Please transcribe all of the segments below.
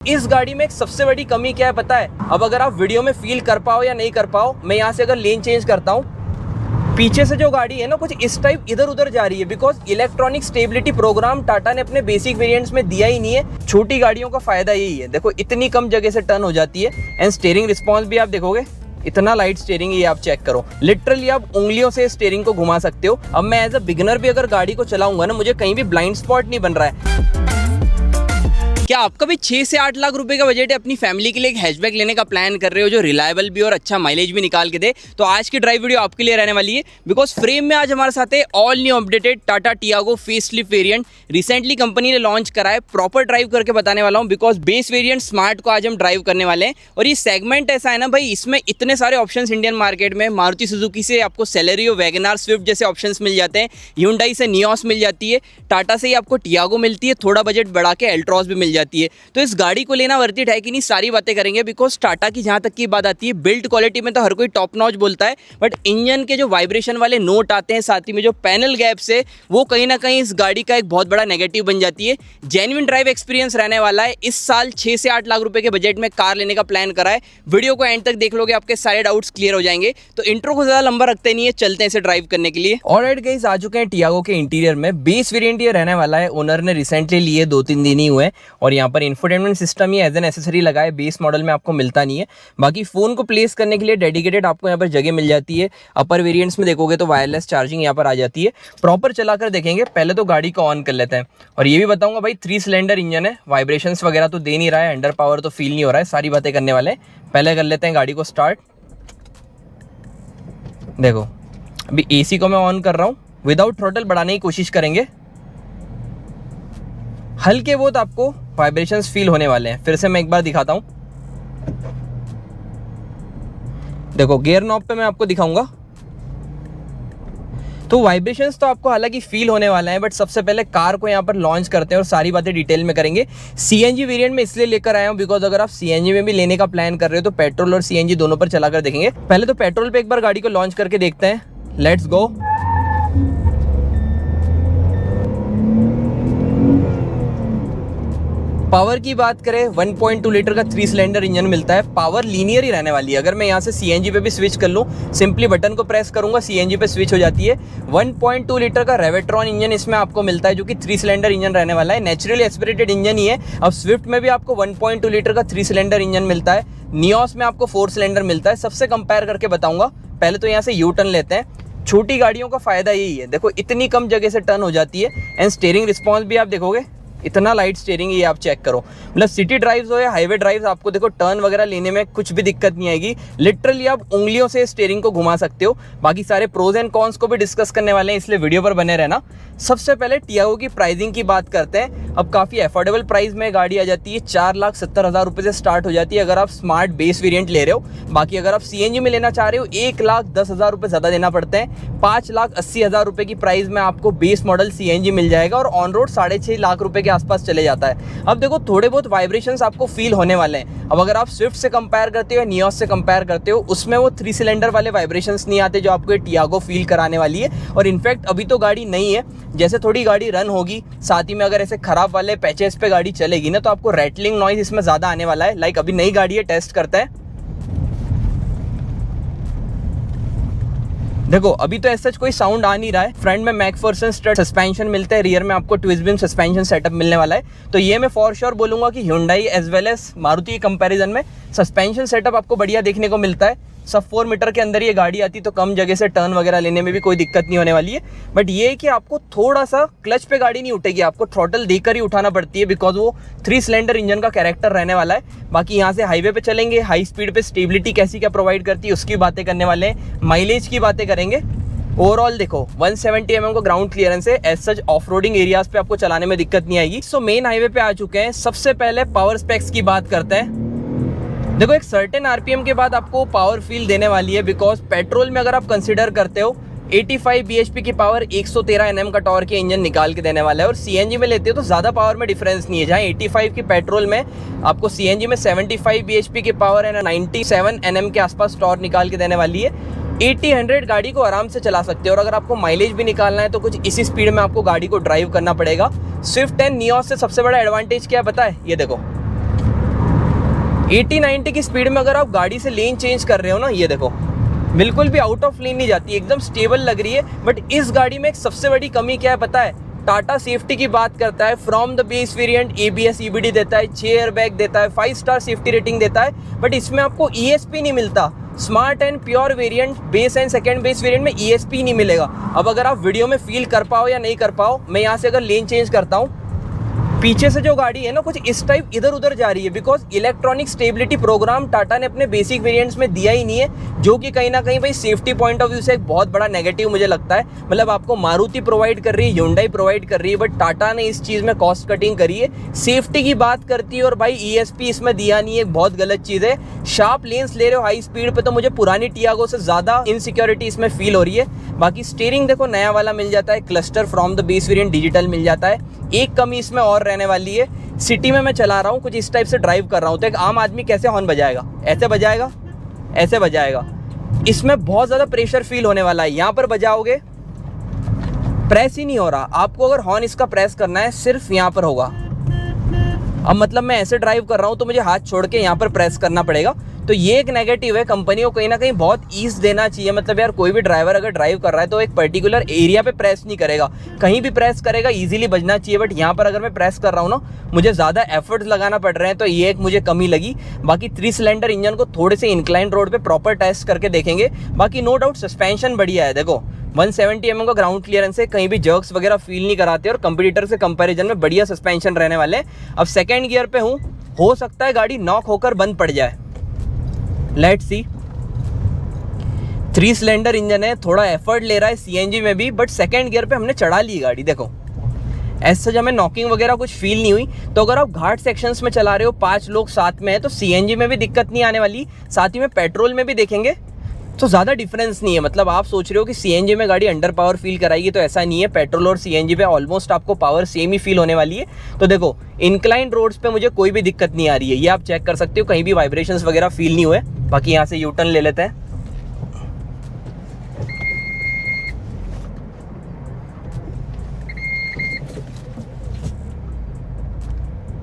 इस गाड़ी में एक सबसे बड़ी कमी क्या है पता है? अब अगर आप वीडियो में फील कर पाओ या नहीं कर पाओ, मैं यहाँ से अगर लेन चेंज करता हूँ, पीछे से जो गाड़ी है ना कुछ इस टाइप इधर उधर जा रही है, because electronic stability program Tata ने अपने बेसिक वेरिएंट्स में दिया ही नहीं है। छोटी गाड़ियों का फायदा यही है, देखो इतनी कम जगह से टर्न हो जाती है। एंड स्टीयरिंग रिस्पॉन्स भी आप देखोगे इतना लाइट स्टीयरिंग, ये आप चेक करो, लिटरली आप उंगलियों से स्टीयरिंग को घुमा सकते हो। अब मैं एज अ बिगिनर भी अगर गाड़ी को चलाऊंगा ना, मुझे कहीं भी ब्लाइंड स्पॉट नहीं बन रहा है। क्या आपका भी 6 से 8 लाख रुपए का बजट है, अपनी फैमिली के लिए एक हैचबैक लेने का प्लान कर रहे हो जो रिलायबल भी और अच्छा माइलेज भी निकाल के दे? तो आज की ड्राइव वीडियो आपके लिए रहने वाली है, बिकॉज फ्रेम में आज हमारे साथ है all new updated Tata Tiago facelift variant. Recently company ने लॉन्च करा है, प्रॉपर ड्राइव करके बताने वाला हूँ, बिकॉज बेस वेरिएंट स्मार्ट को आज हम ड्राइव करने वाले हैं। और ये सेगमेंट ऐसा है ना भाई, इसमें इतने सारे ऑप्शंस इंडियन मार्केट में, मारुति सुजुकी से आपको सेलेरियो, वैगनार, स्विफ्ट जैसे ऑप्शंस मिल जाते हैं, ह्यूंडई से नियोस मिल जाती है, टाटा से ही आपको टियागो मिलती है, थोड़ा बजट बढ़ा के एल्ट्रॉस भी मिल जाती है। तो इस गाड़ी को लेना वर्थ इट है कि नहीं, सारी बातें करेंगे। बिकॉज टाटा की जहां तक की बात आती है, बिल्ड क्वालिटी में तो हर कोई टॉप नॉच बोलता है, बट इंजन के जो वाइब्रेशन वाले नोट आते हैं, साथ ही में जो पैनल गैप्स है, वो कहीं ना कहीं इस गाड़ी का एक बहुत बड़ा नेगेटिव बन जाती है। जेन्युइन ड्राइव एक्सपीरियंस रहने वाला है। इस साल 6 से 8 लाख रुपए के बजट में कार लेने का प्लान करा है। वीडियो को एंड तक देख लोगे, आपके सारे डाउट्स क्लियर हो जाएंगे। तो इंट्रो को ज्यादा लंबा रखते नहीं है, चलते हैं इसे ड्राइव करने के लिए। ऑलराइट गाइस, आ चुके हैं टियागो के इंटीरियर में। बेस वेरिएंट ये रहने वाला है, ओनर ने रिसेंटली लिए 2-3 दिन ही हुए, और यहाँ पर infotainment system as an accessory लगा है, बेस मॉडल में आपको मिलता नहीं है। बाकी फोन को प्लेस करने के लिए डेडिकेटेड आपको यहाँ पर जगह मिल जाती है। अपर वेरिएंट्स में देखोगे तो वायरलेस चार्जिंग यहाँ पर आ जाती है। प्रॉपर चलाकर देखेंगे, पहले तो गाड़ी को ऑन कर लेते हैं। और ये भी बताऊंगा भाई, 3 सिलेंडर इंजन है, वाइब्रेशंस वगैरह तो दे नहीं रहा है, अंडर पावर तो फील नहीं हो रहा है, सारी बातें करने वाले हैं। पहले कर लेते हैं गाड़ी को स्टार्ट। देखो अभी एसी को मैं ऑन कर रहा हूँ, विदाउट थ्रॉटल बढ़ाने की कोशिश करेंगे। हल्के बहुत आपको वाइब्रेशंस फील होने वाले हैं। फिर से मैं एक बार दिखाता हूं, देखो गियर नॉब पे मैं आपको दिखाऊंगा, तो वाइब्रेशंस तो आपको हालांकि फील होने वाला है। बट सबसे पहले कार को यहाँ पर लॉन्च करते हैं और सारी बातें डिटेल में करेंगे। सीएनजी वेरिएंट में इसलिए लेकर आया हूँ बिकॉज अगर आप सीएनजी में भी लेने का प्लान कर रहे हो तो पेट्रोल और सीएनजी दोनों पर चलाकर देखेंगे। पहले तो पेट्रोल पे एक बार गाड़ी को लॉन्च करके देखते हैं, लेट्स गो। पावर की बात करें, 1.2 लीटर का 3 सिलेंडर इंजन मिलता है। पावर लीनियर ही रहने वाली है। अगर मैं यहाँ से सीएनजी पे भी स्विच कर लूँ, सिंपली बटन को प्रेस करूंगा, सीएनजी पे स्विच हो जाती है। 1.2 लीटर का रेवेट्रॉन इंजन इसमें आपको मिलता है, जो कि 3 सिलेंडर इंजन रहने वाला है। नेचुरली एस्पिरेटेड इंजन ही है। अब स्विफ्ट में भी आपको 1.2 लीटर का 3 सिलेंडर इंजन मिलता है, नियोस में आपको 4 सिलेंडर मिलता है। सबसे कंपेयर करके बताऊंगा। पहले तो यहाँ से यू टर्न लेते हैं। छोटी गाड़ियों का फायदा यही है, देखो इतनी कम जगह से टर्न हो जाती है। एंड स्टीयरिंग रिस्पॉन्स भी आप देखोगे इतना लाइट स्टीयरिंग, ये आप चेक करो। मतलब सिटी ड्राइव्स हो या हाईवे ड्राइव्स, आपको देखो टर्न वगैरह लेने में कुछ भी दिक्कत नहीं आएगी। लिटरली आप उंगलियों से स्टीयरिंग को घुमा सकते हो। बाकी सारे प्रोज एंड कॉन्स को भी डिस्कस करने वाले हैं, इसलिए वीडियो पर बने रहना। सबसे पहले टियागो की प्राइसिंग की बात करते हैं। अब काफ़ी अफोर्डेबल प्राइस में गाड़ी आ जाती है, 4,70,000 रुपये से स्टार्ट हो जाती है अगर आप स्मार्ट बेस वेरिएंट ले रहे हो। बाकी अगर आप सीएनजी में लेना चाह रहे हो, 1,10,000 रुपये ज़्यादा देना पड़ते हैं। 5,80,000 रुपये की प्राइस में आपको बेस मॉडल सीएनजी मिल जाएगा, और ऑन रोड 6.5 लाख रुपये के आसपास चले जाता है। अब देखो थोड़े बहुत वाइब्रेशंस आपको फील होने वाले हैं। अब अगर आप स्विफ्ट से कंपेयर करते हो या नियोस से कंपेयर करते हो, उसमें वो 3 सिलेंडर वाले वाइब्रेशंस नहीं आते जो आपको टियागो फील कराने वाली है। और इनफैक्ट अभी तो गाड़ी नहीं है, जैसे थोड़ी गाड़ी रन होगी, साथ ही में अगर ऐसे खराब वाले पैचेस पे गाड़ी चलेगी ना, तो आपको रैटलिंग नॉइज इसमें ज्यादा आने वाला है। लाइक अभी नई गाड़ी है, टेस्ट करता है। देखो अभी तो ऐसा कोई साउंड आ नहीं रहा है। फ्रंट में मैकफर्सन स्ट्रट सस्पेंशन मिलते हैं, रियर में आपको ट्विस्ट बीम सस्पेंशन सेटअप मिलने वाला है। तो ये मैं फॉर श्योर बोलूंगा कि Hyundai as well as Maruti के कंपैरिजन में सस्पेंशन सेटअप आपको बढ़िया देखने को मिलता है। सब 4 मीटर के अंदर ये गाड़ी आती, तो कम जगह से टर्न वगैरह लेने में भी कोई दिक्कत नहीं होने वाली है। बट ये है कि आपको थोड़ा सा क्लच पे गाड़ी नहीं उठेगी, आपको थ्रॉटल देकर ही उठाना पड़ती है, बिकॉज वो 3 सिलेंडर इंजन का कैरेक्टर रहने वाला है। बाकी यहाँ से हाईवे पे चलेंगे, हाई स्पीड पे स्टेबिलिटी कैसी क्या प्रोवाइड करती है उसकी बातें करने वाले हैं, माइलेज की बातें करेंगे। ओवरऑल देखो 170 mm का ग्राउंड क्लियरेंस है। As such off roading areas पे आपको चलाने में दिक्कत नहीं आएगी। सो मेन हाईवे पे आ चुके हैं। सबसे पहले पावर स्पेक्स की बात करते हैं। देखो एक सर्टेन आरपीएम के बाद आपको पावर फील देने वाली है, बिकॉज पेट्रोल में अगर आप कंसिडर करते हो 85 bhp की पावर, 113 Nm का टॉर्क के इंजन निकाल के देने वाला है। और सीएनजी में लेते हो तो ज़्यादा पावर में डिफरेंस नहीं है। जहाँ 85 की पेट्रोल में आपको सीएनजी में 75 bhp की पावर है, 97 Nm के आसपास टॉर्क निकाल के देने वाली है। 80-100 गाड़ी को आराम से चला सकते हो। और अगर आपको माइलेज भी निकालना है तो कुछ इसी स्पीड में आपको गाड़ी को ड्राइव करना पड़ेगा। स्विफ्ट एंड नियोस से सबसे बड़ा एडवांटेज क्या है पता है? ये देखो 80-90 की स्पीड में अगर आप गाड़ी से लेन चेंज कर रहे हो ना, ये देखो बिल्कुल भी आउट ऑफ लेन नहीं जाती, एकदम स्टेबल लग रही है। बट इस गाड़ी में एक सबसे बड़ी कमी क्या है पता है? टाटा सेफ्टी की बात करता है, from the base variant ABS EBD देता है, 6 एयरबैग देता है, 5 स्टार सेफ्टी रेटिंग देता है, बट इसमें आपको ESP नहीं मिलता। Smart and pure variant, base and second base variant में ESP नहीं मिलेगा। अब अगर आप वीडियो में फील कर पाओ या नहीं कर पाओ, मैं यहाँ से अगर लेन चेंज करता हूँ, पीछे से जो गाड़ी है ना कुछ इस टाइप इधर उधर जा रही है, because electronic stability program Tata ने अपने बेसिक वेरिएंट्स में दिया ही नहीं है, जो कि कहीं ना कहीं भाई सेफ्टी पॉइंट ऑफ व्यू से एक बहुत बड़ा नेगेटिव मुझे लगता है। मतलब आपको मारुति प्रोवाइड कर रही है, Hyundai प्रोवाइड कर रही है, बट टाटा ने इस चीज़ में कॉस्ट कटिंग करी है, सेफ्टी की बात करती है और भाई ESP इसमें दिया नहीं है, बहुत गलत चीज़ है। शार्प लेन्स ले रहे हो हाई स्पीड पे, तो मुझे पुरानी टियागो से ज़्यादा इनसिक्योरिटी इसमें फील हो रही है। बाकी स्टीयरिंग देखो नया वाला मिल जाता है, cluster from the base variant digital मिल जाता है। एक कमी इसमें और रहने वाली है, सिटी में मैं चला रहा हूँ, कुछ इस टाइप से ड्राइव कर रहा हूँ, तो एक आम आदमी कैसे हॉर्न बजाएगा? ऐसे बजाएगा, ऐसे बजाएगा। इसमें बहुत ज़्यादा प्रेशर फील होने वाला है। यहाँ पर बजाओगे, प्रेस ही नहीं हो रहा। आपको अगर हॉर्न इसका प्रेस करना है, सिर्फ यहाँ पर होगा। अब मतलब मैं ऐसे ड्राइव कर रहा हूँ तो मुझे हाथ छोड़ के यहाँ पर प्रेस करना पड़ेगा, तो ये एक नेगेटिव है। कंपनी को कहीं ना कहीं बहुत ईज देना चाहिए। मतलब यार कोई भी ड्राइवर अगर ड्राइव कर रहा है तो एक पर्टिकुलर एरिया पे प्रेस नहीं करेगा, कहीं भी प्रेस करेगा, इजीली बजना चाहिए। बट यहाँ पर अगर मैं प्रेस कर रहा हूँ ना, मुझे ज़्यादा एफर्ट्स लगाना पड़ रहे हैं, तो ये एक मुझे कमी लगी। बाकी 3 सिलेंडर इंजन को थोड़े से इंक्लाइन रोड पे प्रॉपर टेस्ट करके देखेंगे। बाकी नो डाउट सस्पेंशन बढ़िया है। देखो 170 mm का ग्राउंड क्लियरेंस है, कहीं भी जर्क्स वगैरह फील नहीं कराते और कंपटीटर से कंपैरिजन में बढ़िया सस्पेंशन रहने वाले हैं। अब सेकेंड गियर पे हूँ, हो सकता है गाड़ी नॉक होकर बंद पड़ जाए, लेट्स सी। 3 सिलेंडर इंजन है, थोड़ा एफर्ट ले रहा है CNG में भी, बट सेकेंड गियर पे हमने चढ़ा ली गाड़ी। देखो ऐसे जब हमें नॉकिंग वगैरह कुछ फील नहीं हुई। तो अगर आप घाट सेक्शंस में चला रहे हो, 5 लोग साथ में है, तो CNG में भी दिक्कत नहीं आने वाली। साथ ही में पेट्रोल में भी देखेंगे तो ज़्यादा डिफरेंस नहीं है। मतलब आप सोच रहे हो कि CNG में गाड़ी अंडर पावर फील कराएगी, तो ऐसा नहीं है। पेट्रोल और CNG पे ऑलमोस्ट आपको पावर सेम ही फील होने वाली है। तो देखो इंक्लाइन रोड्स पे मुझे कोई भी दिक्कत नहीं आ रही है, ये आप चेक कर सकते हो, कहीं भी वाइब्रेशंस वगैरह फील नहीं हुए। बाकी यहाँ से यू टर्न ले लेते हैं।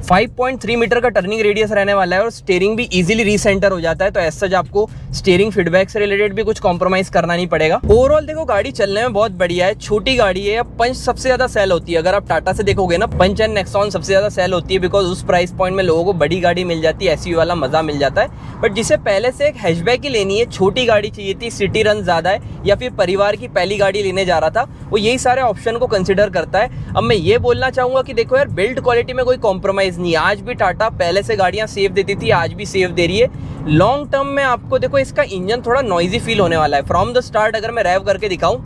5.3 मीटर का टर्निंग रेडियस रहने वाला है और स्टीयरिंग भी इजीली रीसेंटर हो जाता है। तो ऐसा सच आपको स्टीयरिंग फीडबैक से रिलेटेड भी कुछ कॉम्प्रोमाइज करना नहीं पड़ेगा। ओवरऑल देखो गाड़ी चलने में बहुत बढ़िया है, छोटी गाड़ी है। पंच सबसे ज्यादा सेल होती है, अगर आप टाटा से देखोगे ना, पंच एंड नेक्सॉन सबसे ज्यादा सेल होती है, बिकॉज उस प्राइस पॉइंट में लोगों को बड़ी गाड़ी मिल जाती है, SUV वाला मजा मिल जाता है। बट जिसे पहले से एक हैचबैक ही लेनी है, छोटी गाड़ी चाहिए थी, सिटी रन ज्यादा है, या फिर परिवार की पहली गाड़ी लेने जा रहा था, वो यही सारे ऑप्शन को कंसिडर करता है। अब मैं ये बोलना चाहूंगा कि देखो यार, बिल्ड क्वालिटी में कोई कॉम्प्रोमाइज नहीं है। आज भी टाटा पहले से गाड़ियां सेफ देती थी, आज भी सेफ दे रही है। लॉन्ग टर्म में आपको देखो इसका इंजन थोड़ा नॉइजी फील होने वाला है। फ्रॉम द स्टार्ट अगर मैं रैव करके दिखाऊं,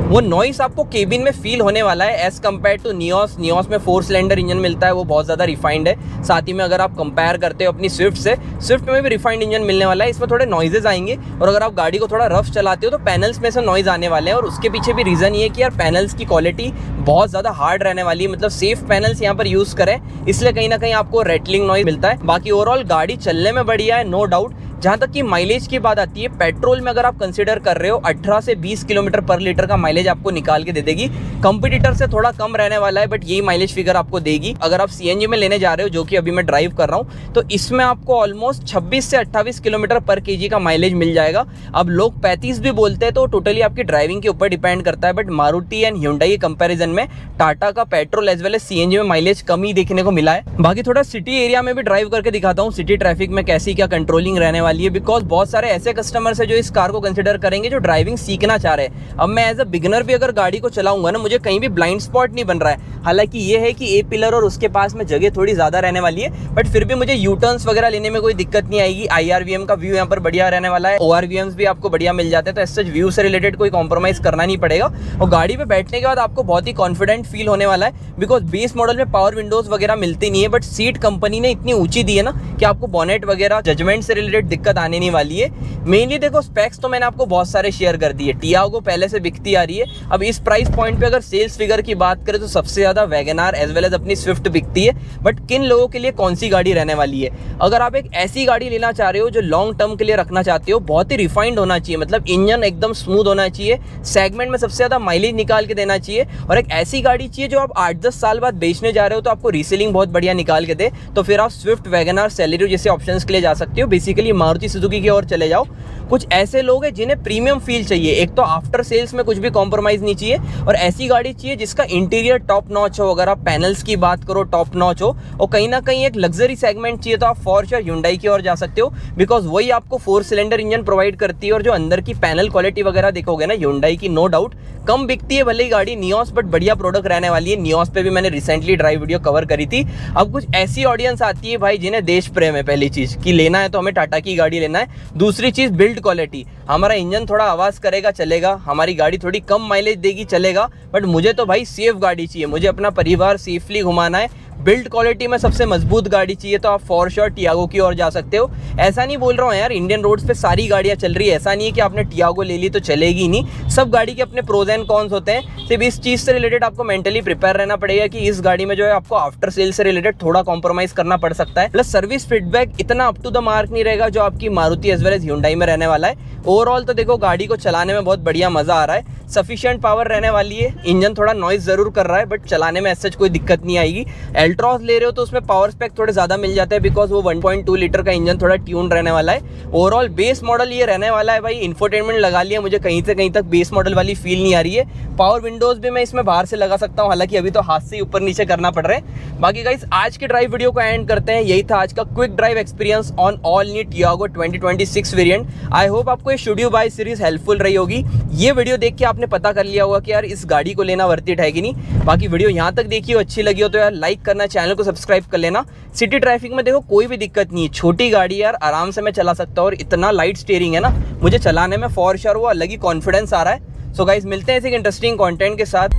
वो नॉइस आपको केबिन में फील होने वाला है as compare to Nios. Nios में 4 सिलेंडर इंजन मिलता है, वो बहुत ज़्यादा रिफाइंड है। साथ ही में अगर आप कंपेयर करते हो अपनी स्विफ्ट से, स्विफ्ट में भी रिफाइंड इंजन मिलने वाला है। इसमें थोड़े नॉइजेज आएंगे, और अगर आप गाड़ी को थोड़ा रफ चलाते हो तो पैनल्स में से नॉइज आने वाले हैं। और उसके पीछे भी रीज़न ये है कि यार पैनल्स की क्वालिटी बहुत ज़्यादा हार्ड रहने वाली है। मतलब सेफ पैनल्स यहाँ पर यूज़ करें, इसलिए कहीं ना कहीं आपको रेटलिंग नॉइज मिलता है। बाकी ओवरऑल गाड़ी चलने में बढ़िया है, नो डाउट। जहाँ तक कि माइलेज की बात आती है, पेट्रोल में अगर आप कंसीडर कर रहे हो, 18 से 20 किलोमीटर पर लीटर का माइलेज आपको निकाल के दे देगी। कंपटीटर से थोड़ा कम रहने वाला है, बट यही माइलेज फिगर आपको देगी। अगर आप CNG में लेने जा रहे हो, जो कि अभी मैं ड्राइव कर रहा हूँ, तो इसमें आपको ऑलमोस्ट 26 से 28 किलोमीटर पर kg का माइलेज मिल जाएगा। अब लोग 35 भी बोलते हैं, तो टोटली आपकी ड्राइविंग के ऊपर डिपेंड करता है। बट मारुति एंड Hyundai के कंपेरिजन में टाटा का petrol as well as CNG में माइलेज कम ही देखने को मिला है। बाकी थोड़ा सिटी एरिया में भी ड्राइव करके दिखाता हूँ, सिटी ट्रैफिक में कैसी क्या कंट्रोलिंग रहने वाली है। बिकॉज बहुत सारे ऐसे कस्टमर्स है जो इस कार को कंसिडर करेंगे, जो ड्राइविंग सीखना चाह रहे हैं। अब मैं एज अ बिगिनर भी अगर गाड़ी को चलाऊंगा ना, मुझे कहीं भी ब्लाइंड स्पॉट नहीं बन रहा है। हालांकि ये है कि ए पिलर और उसके पास में जगह थोड़ी ज्यादा रहने वाली है, बट फिर भी मुझे यू टर्न्स वगैरह लेने में कोई दिक्कत नहीं आएगी। IRVM का व्यू यहाँ पर बढ़िया रहने वाला है, ORVMs भी आपको बढ़िया मिल जाते हैं। तो ऐसे व्यू से रिलेटेड कोई कॉम्प्रोमाइज करना नहीं पड़ेगा। और गाड़ी पे बैठने के बाद आपको बहुत ही कॉन्फिडेंट फील होने वाला है, बिकॉज बेस मॉडल में पावर विंडोज वगैरह मिलती नहीं है, बट सीट कंपनी ने इतनी ऊंची दी है ना कि आपको बॉनेट वगैरह जजमेंट से रिलेटेड दिक्कत आने नहीं वाली है। मेनली देखो स्पेक्स तो मैंने आपको बहुत सारे शेयर कर दिए। टियागो पहले से बिकती आ रही है। अब इस प्राइस पॉइंट पे अगर सेल्स फिगर की बात करें तो सबसे ज़्यादा वैगनआर एज वेल एज अपनी स्विफ्ट बिकती है। बट किन लोगों के लिए कौन सी गाड़ी रहने वाली है? अगर आप एक ऐसी गाड़ी लेना चाह रहे हो जो लॉन्ग टर्म के लिए रखना चाहते हो, बहुत ही रिफाइंड होना चाहिए, मतलब इंजन एकदम स्मूथ होना चाहिए, सेगमेंट में सबसे ज़्यादा माइलेज निकाल के देना चाहिए, और एक ऐसी गाड़ी चाहिए जो आप 8-10 साल बाद बेचने जा रहे हो तो आपको रीसेलिंग बहुत बढ़िया निकाल के दे, तो फिर आप स्विफ्ट, वैगनआर, सेलेरियो जैसे ऑप्शंस के लिए जा सकते हो। बेसिकली मारुति सुजुकी की ओर चले जाओ। कुछ ऐसे लोग हैं जिन्हें प्रीमियम फील चाहिए, एक तो आफ्टर सेल्स में कुछ भी कॉम्प्रोमाइज़ नहीं चाहिए, और ऐसी गाड़ी चाहिए जिसका इंटीरियर टॉप नॉच हो। अगर आप पैनल्स की बात करो टॉप नॉच हो, और कहीं ना कहीं एक लग्जरी सेगमेंट चाहिए तो आप फॉर श्योर Hyundai की ओर जा सकते हो, बिकॉज वही आपको 4 सिलेंडर इंजन प्रोवाइड करती है। और जो अंदर की पैनल क्वालिटी वगैरह देखोगे ना Hyundai की, नो डाउट कम बिकती है भले ही गाड़ी नियोस, बट बढ़िया प्रोडक्ट रहने वाली है। नियोस पे भी मैंने रिसेंटली ड्राइव वीडियो कवर करी थी। अब कुछ ऐसी ऑडियंस आती है भाई जिन्हें देश प्रेम है, पहली चीज़ कि लेना है तो हमें टाटा की गाड़ी लेना है। दूसरी चीज़ बिल्ड क्वालिटी, हमारा इंजन थोड़ा आवाज़ करेगा चलेगा, हमारी गाड़ी थोड़ी कम माइलेज देगी चलेगा, बट मुझे तो भाई सेफ गाड़ी चाहिए, मुझे अपना परिवार सेफली घुमाना है। बिल्ड क्वालिटी में सबसे मजबूत गाड़ी चाहिए तो आप फॉर श्योर टियागो की ओर जा सकते हो। ऐसा नहीं बोल रहा हूँ यार, इंडियन रोड्स पे सारी गाड़ियाँ चल रही है, ऐसा नहीं है कि आपने टियागो ले ली तो चलेगी नहीं। सब गाड़ी के अपने प्रोज एंड कॉन्स होते हैं। सिर्फ इस चीज़ से रिलेटेड आपको मेंटली प्रिपेयर रहना पड़ेगा कि इस गाड़ी में जो है आपको आफ्टर सेल से रिलेटेड थोड़ा कॉम्प्रोमाइज़ करना पड़ सकता है। प्लस सर्विस फीडबैक इतना अप टू द मार्क नहीं रहेगा जो आपकी Maruti as well as Hyundai में रहने वाला है। ओवरऑल तो देखो गाड़ी को चलाने में बहुत बढ़िया मज़ा आ रहा है, सफिशिएंट पावर रहने वाली है। इंजन थोड़ा नॉइज ज़रूर कर रहा है, बट चलाने में ऐसा कोई दिक्कत नहीं आएगी। एल्ट्रॉस ले रहे हो तो उसमें पावर स्पेक थोड़े ज़्यादा मिल जाते हैं, बिकॉज वो 1.2 लीटर का इंजन थोड़ा ट्यून रहने वाला है। ओवरऑल बेस मॉडल ये रहने वाला है भाई। इंफोटेनमेंट लगा लिया, मुझे कहीं से कहीं तक बेस मॉडल वाली फील नहीं आ रही है। पावर विंडोज़ भी मैं इसमें बाहर से लगा सकता हूँ, हालांकि अभी तो हाथ से ही ऊपर नीचे करना पड़ रहा है। बाकी गाइस आज के ड्राइव वीडियो को एंड करते हैं। यही था आज का quick drive experience on all new Tiago 2026 variant. I hope आपको ये स्टूडियो बाय सीरीज हेल्पफुल रही होगी। ये वीडियो देख के आपने पता कर लिया होगा कि यार इस गाड़ी को लेना वर्थ इट है कि नहीं। बाकी वीडियो यहाँ तक देखी हो, अच्छी लगी हो तो यार लाइक करना, चैनल को सब्सक्राइब कर लेना। सिटी ट्रैफिक में देखो कोई भी दिक्कत नहीं है, छोटी गाड़ी यार आराम से मैं चला सकता हूँ, और इतना लाइट स्टीयरिंग है ना, मुझे चलाने में फॉर श्योर वो अलग ही कॉन्फिडेंस आ रहा है। सो गाइस मिलते हैं ऐसे इंटरेस्टिंग कंटेंट के साथ।